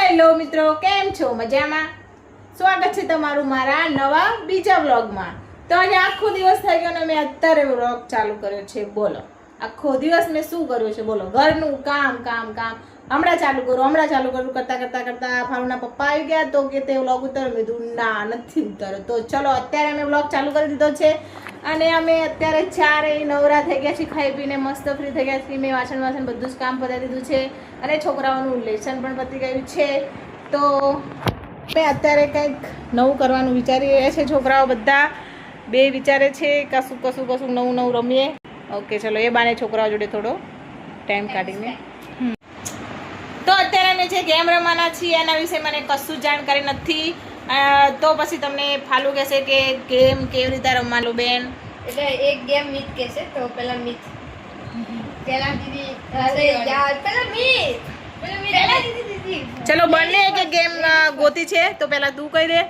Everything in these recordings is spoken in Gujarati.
હેલો મિત્રો, કેમ છો? મજામાં? સ્વાગત છે તમારું મારા નવા બીજા વ્લોગમાં. તો આજે આખો દિવસ થઈ ગયો ને મેં અત્યારે વ્લોગ ચાલુ કર્યો છે. બોલો આખો દિવસ મેં શું કર્યું છે? બોલો, ઘરનું કામ કામ કામ. હમણાં ચાલુ કરું કરતા ફારુના પપ્પા આવી ગયા તો કે તે વ્લોગ ઉતારો. મેં કીધું ના, નથી ઉતાર્યો. તો ચલો અત્યારે અમે વ્લોગ ચાલુ કરી દીધો છે અને અમે અત્યારે ચારેય નવરા થઈ ગયા છીએ, ખાઈ પીને મસ્ત ફ્રી થઈ ગયા છીએ. મેં વાસણ બધું જ કામ પતાવી દીધું છે અને છોકરાઓનું લેસન પણ પતી ગયું છે. તો મેં અત્યારે કંઈક નવું કરવાનું વિચારી રહ્યા છે. છોકરાઓ બધા બે વિચારે છે કશું નવું રમીએ. ઓકે ચલો, એ બાને છોકરાઓ જોડે થોડો ટાઈમ કાઢીને. તો અત્યારે અમે જે ગેમ રમવાના છીએ એના વિશે મને કશું જાણકારી નથી. તો પછી તમને ફાલુ કહેશે કે ગેમ કેવી રીતે રમવાનું બેન. એટલે એક ગેમ મીત કહેશે. તો પેલા મીત દીદી ચલો, બંને એક ગેમ ગોતી છે તો પહેલા તું કહી દે.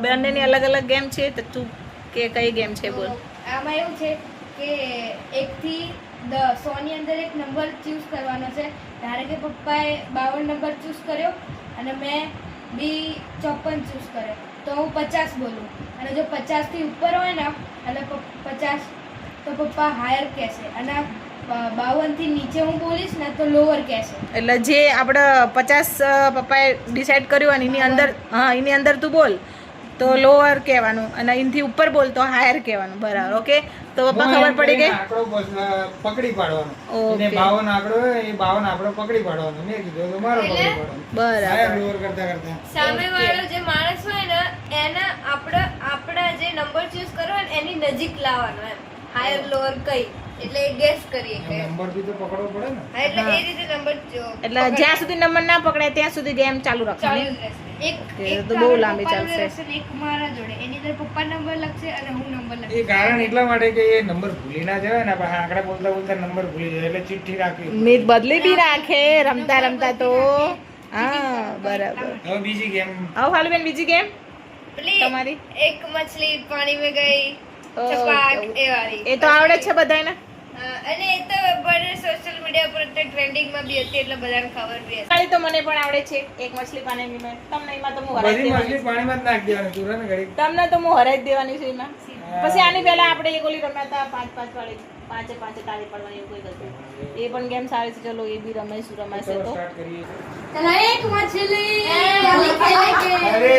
બંનેની અલગ અલગ ગેમ છે તો તું કે કઈ ગેમ છે બોલ. આમાં એવું છે કે 1 થી 100 ની અંદર એક નંબર ચૂઝ કરવાનો છે. ધારો કે પપ્પાએ 52 નંબર ચૂઝ કર્યો અને મેં બી 54 ચૂઝ કર્યો તો હું 50 બોલું. અને જો 50 થી ઉપર હોય ને એટલે 50 તો પપ્પા હાયર કહેશે અને 52 થી નીચે હું બોલીશ ને તો લોઅર કહેશે. એટલે જે આપણે 50 પપ્પાએ ડિસાઈડ કર્યું અને એની અંદર એની અંદર તું બોલ તો લોઅર કહેવાનું અને એનાથી ઉપર બોલ તો હાયર કહેવાનું. બરાબર, ઓકે. તો પપ્પા ખબર પડી ગઈ. આંકડો પકડી પાડવાનો. ઓકે. એને 52 આંકડો હોય એ 52 આંકડો પકડી પાડવાનો. મેં કીધું તો મારો પકડી પાડવાનો. બરાબર. હાયર લોઅર કરતા સામે વાળો જે માણસ હોય ને એના આપણા જે નંબર ચૂઝ કરો ને એની નજીક લાવવાનો એમ. હાયર લોઅર કઈ એટલે ગેસ કરીએ કે નંબર બી તો પકડવો પડે ને. હા, એટલે એ રીતે નંબર એટલે જ્યાં સુધી નંબર ના પકડાય ત્યાં સુધી ગેમ ચાલુ ચાલુ રાખવાની. જ રહેશે. એક તો બહુ લાંબી ચાલશે. એક મારા જોડે એની અંદર પપ્પા નંબર લખશે અને હું નંબર એ લખીશ. કારણ એટલા માટે કે એ નંબર ભૂલી ના જવાય ને. આપણે આંકડા બોલતા નંબર ભૂલી જાય એટલે ચિઠ્ઠી રાખવી. મીત બદલી બી રાખે રમતા તો. હા, બરાબર. હવે બીજી ગેમ. આવો ફાલુ બેન, બીજી ગેમ પેલી તમારી. એક મછલી પાણી में ગઈ ઓકે. છપાક એ વાળી. એ તો આવડે જ છે બધાને. હા, અને એ તો બને સોશિયલ મીડિયા પર ટ્રેન્ડિંગ માં બી હતી એટલે બધાને ખબર બી હશે. ખાલી તો મને પણ આવડે છે. એક મછલી પાણીની મેં તમને એમાં તો હું હરાઈ બધી દેવાની મછલી પાણીમાં જ નાખી દેવાની. તું ને ઘડી તમને તો હું હરાઈ દેવાની છું એમાં. પછી આની પહેલા આપણે એક ઓલી રમ્યા હતા 5-5 વાળી, 5 તાળી પડવાની એવું કોઈ હતું. એ પણ ગેમ સારી છે. ચલો, એ બી રમાશે તો. સ્ટાર્ટ કરીએ. ચલો, એક મછલી ખેલેંગે. અરે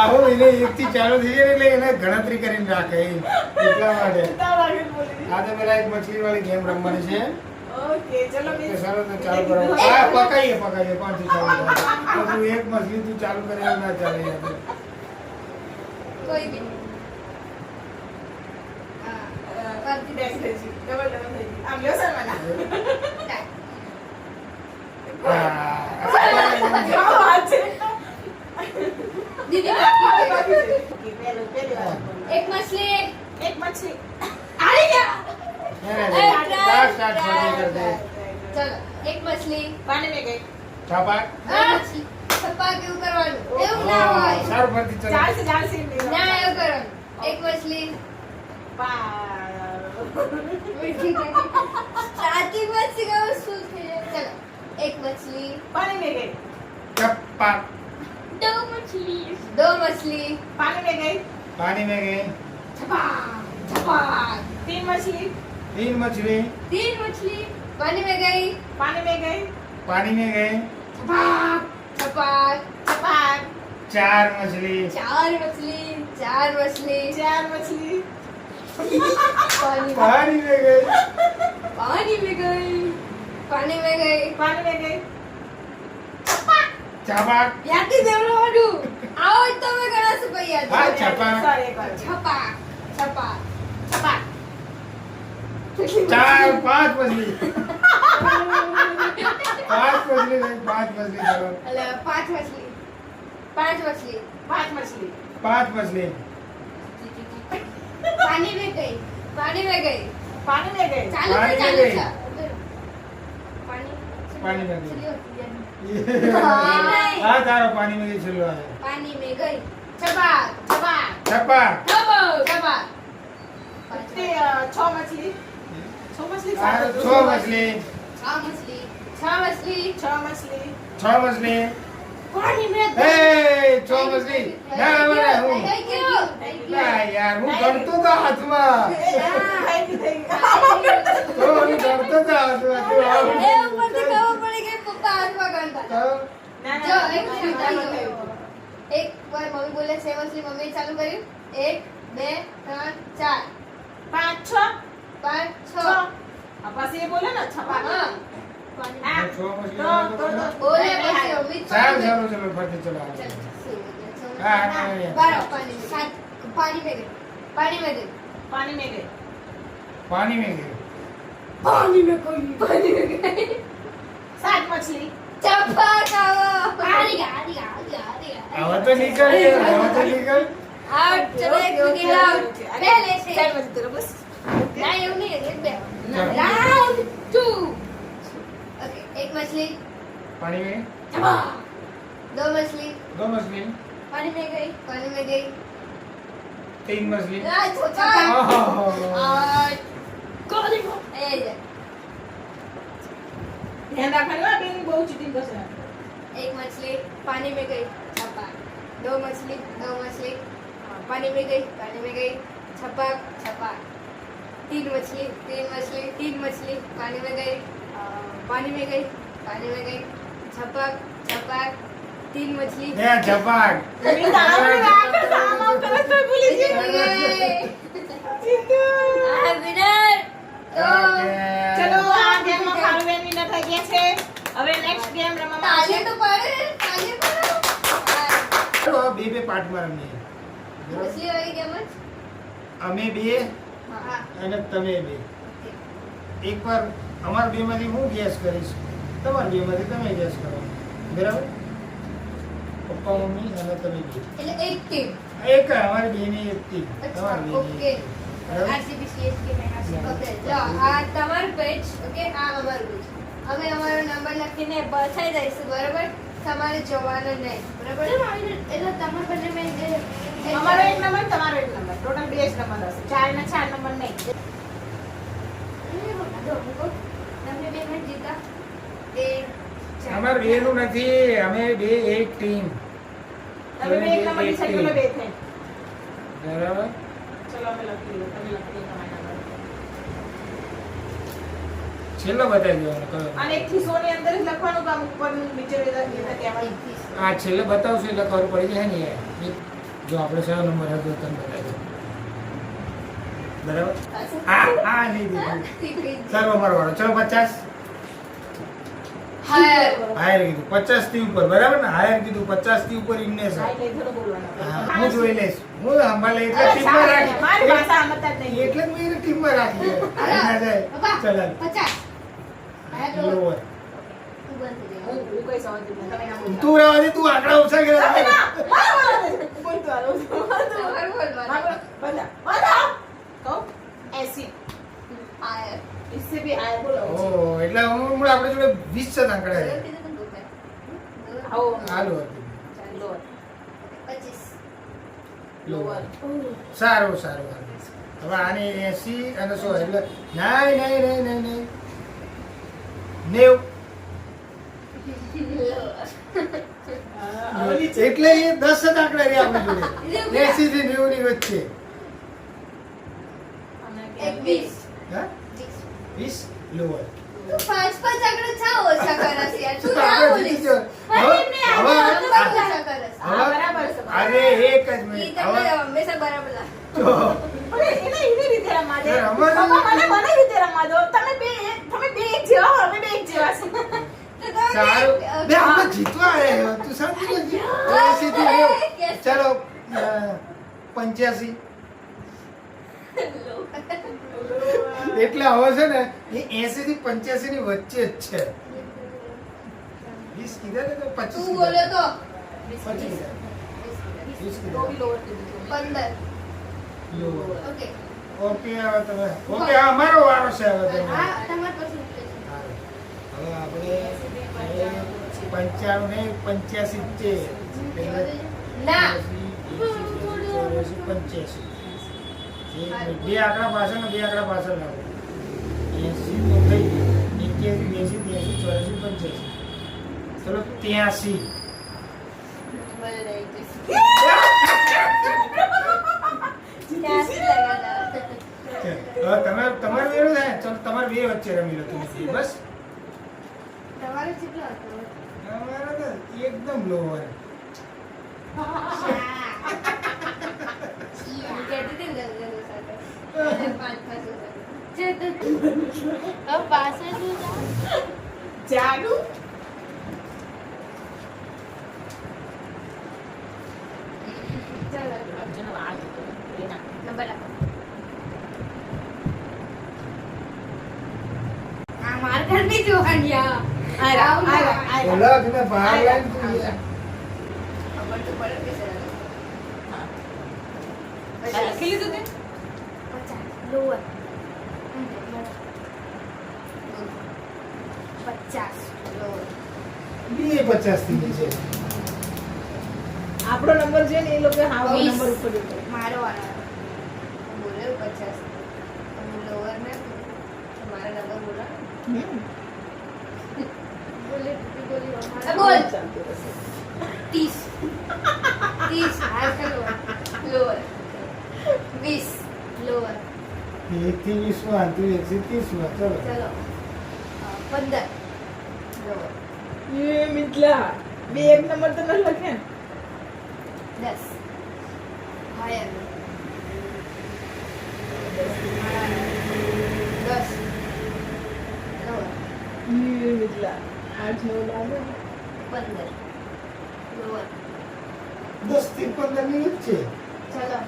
આવો એને 1 થી ચાલુ થઈ જાય એટલે એને ગણતરી કરીને રાખે એટલા માટે. આ તો પેલા એક મછલી વાળી ગેમ રમવાની છે. ઓકે ચલો તો ચાલો તો ચાલુ કરો. આ પકાઈએ 5 થી ચાલુ કરો. તો તું એક મછલી તું ચાલુ કરે એવું ના ચાલે યાર. કોઈ બી એક મછલી આવી ગયા. સ્ટાર્ટ કરી દે. ચલો, એક મછલી પાણી में गई. છાપા મછલી છપ્પા કેવું કરવાનું એવું ના હોય. સારું ફરતી ચલો. ચાલશે ના એવું કરવાનું. એક મછલી સ્ટાર્ટિંગ માં શીખવું શું થઈ જાય. ચલો, એક મછલી पानी में गई. છપ્પા दो मछली पानी में गई. પાણી में गई. तीन मछली. 3 मछली 3 मछली पानी में गई. पानी में गई. पानी में गई. छपाक 4 मछली 4 मछली 4 मछली 4 मछली. पानी पानी में गई. पानी में गई. पानी में गई. पानी में गई. छापा यादी देवड़वाडू आओ तो मैं गणा से पૈયા હા છાપા Sorry, એક વાર. छपाक 4 5 मछली 5 मछली नहीं 5 मछली चलो. अरे 5 मछली 5 मछली 5 मछली. 5 मछली पानी में गई. पानी में गई. पानी में गई. चालू पानी में चालू गई. पानी पानी में गई. मछली होती है. हाँ तारो पानी में गई चलो है. पानी में गई. छपाक छप्पा छपाक તે 6 मछली. 6 मछली. हाँ 6 मछली 6 मछली मछली 6 मछली 6 मछली पानी में એ 6 મછલી ના મને હું थैंक यू ના યાર હું ગણતો તો હાથમાં તો હું ગણતો તો હાથમાં તું આવ એ ઉપર થી ખબર પડી કે પપ્પા હાથમાં ગણતા તો જો એક વાર મમ્મી બોલે છે મછલી મમ્મી ચાલુ કર્યું 1 2 3 4 5 6 5 6 6 પછી એ બોલે ને છપા હા હા 6 મછલી બોલે પછી મમ્મી ચાલો ચાલો ચાલો ફરતી ચલો हाँ, हाँ, हाँ। 12 पानी में 7 पानी में गए पानी में गए पानी में गए पानी में गए पानी में गए 7 मछली चप्पा खाओ आरी आरी आरी आरी હવે તો નીકળ યાર, હવે તો નીકળ आउट चलो एक विकेट आउट पहले से ચાલ મછલી તેરો બસ ना ये नहीं एक बे चलो। राउंड 2 ओके एक मछली पानी में दो मछली 2 मछली पानी में गई 3 मछली ना छोटा ओहो और गोली को ए ले ધ્યાન રાખવાનું આ બેન બહુ ચીટિંગ કરશે एक मछली पानी में गई छपा दो मछली पानी में गई छपक छपक तीन मछली पानी में गई छपक छपक तीन मछली ને ઝપાક મેં તારા આગળ કામ આવ કરે તો ભૂલી ગઈ विनर तो ચલો આ ગેમમાં ખારું બેન વિનર થઈ ગયા છે હવે નેક્સ્ટ ગેમ રમવામાં ताली આવશે तो पड़े ताली पड़ो તો બે બે પાર્ટમાં રમીએ मछली वाली गेम है અમે બે हां અને તમે બે એકવાર અમાર બે માંથી હું ગેસ કરીશ તમાર બે માંથી તમે ગેસ કરો બરાબર પપ્પા મમ્મી અને તમે બે એટલે એક ટીમ એક અમારી બે ની એક ટીમ अच्छा તમારી બે ओके ની બરાબર आरसीबी सीएसके में ओके लो आ તમારું પેજ ઓકે આ અમારું પેજ અમે અમારો નંબર લખીને બચાઈ દઈશું બરાબર તમારે જોવાનો નહીં બરાબર એટલે તમારા બંને મેં અમારો એક નંબર તમારો એક નંબર ટોટલ 2 જ નંબર હશે 4 ને 4 નંબર નહીં તમને બે મેચ જીતા એ અમાર બે નું નથી અમે બે એક ટીમ તમે બે એક નંબર ડિસાઈડ કરો બે થઈ બરાબર ચલો અમે લખી લો તમે લખી લો તમારો નંબર છેલ્લો બતાવી દેવાનો કયો અને 1 થી 100 ની અંદર જ લખવાનું કામ ઉપર નીચે લેતા કહેવાનું આ છેલ્લે બતાવશું એટલે ખબર પડી જાય ને યાર. જો આપણે 6 નંબર હતો તો તમે બતાવી દો બરાબર આ નહીં દીધું ચાલો અમારો વાળો ચલો 50 હાયર હાયર કીધું 50 થી ઉપર બરાબર ને હાયર કીધું 50 થી ઉપર ઇમને છે હા, એટલે થોડું બોલવાનું હા, હું જોઈ લઈશ હું સંભાળ લઈ એટલે ટીમમાં રાખી મારી ભાષા સમજતા જ નહીં એટલે જ મેં એને ટીમમાં રાખી છે. આવી ના જાય ચાલ 50 હાયર તો લોવર તું બંધ થઈ હું કઈ સમજતી નહીં તમે ના બોલતા. તું રહેવા દે તું આંકડા ઓછા કરે તમે ના, મારા બોલતો હાલો. તમારું બોલ मारो बंदा बंदा कहो ऐसी હાયર इससे भी हायर बोलो ઓ એટલે હું આપણે જોડે 20 છે આંકડા છે आओ હાલો लोअर 25 लोअर સારું સારું હવે આને 80 અને 100 એટલે નહીં 90 એટલે એ 10 જ આંકડા રહ્યા આપણી જોડે 80 થી 90 ની વચ્ચે એક 20 હા 20 લોવર તું 5 આંકડા છા ઓછા કરસ યાર તું ના આપણે બોલીશ જીતી જાઓ. હવે ઓછા કરસ હા, બરાબર છે. અરે એક જ ઈ મિનિટ તમને હવે હંમેશા બરાબર લાગે જો અરે એને રીતે રમવા દે એ રમવા દે. પપ્પા મને રીતે રમવા દો તમે બે એક જેવા હો, અમે બે એક જેવા છે તો તમે સારું બે આપણે જીતવા આવ્યા તું શાંતિ નથી 80 થી 90 ચાલો 85 એટલે હવે છે ને એ 80 થી 85 ની વચ્ચે જ છે 20 કીધા ને તો 25 તું બોલ્યો તો 25 કીધા. 20 તો કીધા. બી લોઅર કીધું 15 લોવર. ઓકે ઓકે હવે તમે ઓકે આ અમારો વારો છે હવે તમે હા તમાર પાસે હવે આપણે 95 ને 85 છે એટલે ના 85 બે આંકડા પાછળ ને બે આંકડા પાછળ લાવો 80 તો થઈ ગયું 81 82 83 84 85 ચલો 83 તમારે વેરો થાય ચલો તમારે બે વચ્ચે રમી લો તમે બસ તમારે કેટલો હતો અમારા તો એકદમ લોવર કહેતી હતી ને સાથે પાંચ જાડુ ચાલો અર્જુન આ એના નંબર આપો આ માર ઘર ની જોવાની આયા બોલા તમે બહાર લાઈન ખબર તો પડે કે સર લખી લીધું તે 50 લોઅર 50 લોઅર 50 થઈ ગઈ છે આપણો નંબર છે ને એ લોકો હાવ 20. નંબર ઉપર દીધો. મારો વાળો બોલે 50 લોઅર ને મારા નંબર બોલા હમ. બોલે બોલી બોલ બોલ ચાલતું રહેશે. 30 હા ચલો લોઅર 20 લોઅર 1 થી 20 માં તું 1 થી 30 માં ચલો ચલો 15 લોઅર એ મિથલા બે એક નંબર તો ન લખે 10 હાયર 10 લોઅર એ મિથલા 8 9 લાગે 15 લોઅર 10 થી 15 ની વચ્ચે ચલો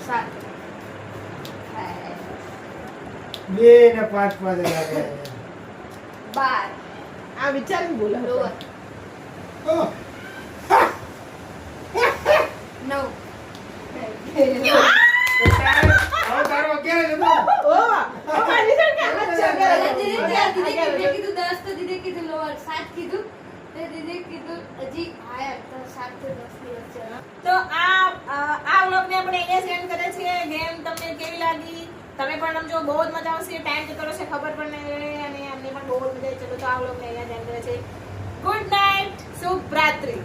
7 2 ને 5 5 લાગે 12 આ વિચારી બોલો લોઅર ઓહ 9 હવે તારો ક્યારે જતો ઓ અમારી સર કે અચ્છા પહેલા કરે દીદી કીધું 10 તો દીદી કીધું લોઅર 7 કીધું તે દીદી કીધું હજી હાયર તો 7 થી 10 ની વચ્ચે તો આ વ્લોગને આપણે અહીંયા સેન્ડ કરે છે ગેમ તમને કેવી લાગી તમે પણ રમજો બહુ જ મજા આવશે ટાઈમ જતો રહેશે ખબર પણ નહીં રહે અને અમને પણ બહુ જ મજા આવી ચલો તો આ વ્લોગને અહીંયા સેન્ડ કરે છે ગુડ નાઇટ શુભ રાત્રિ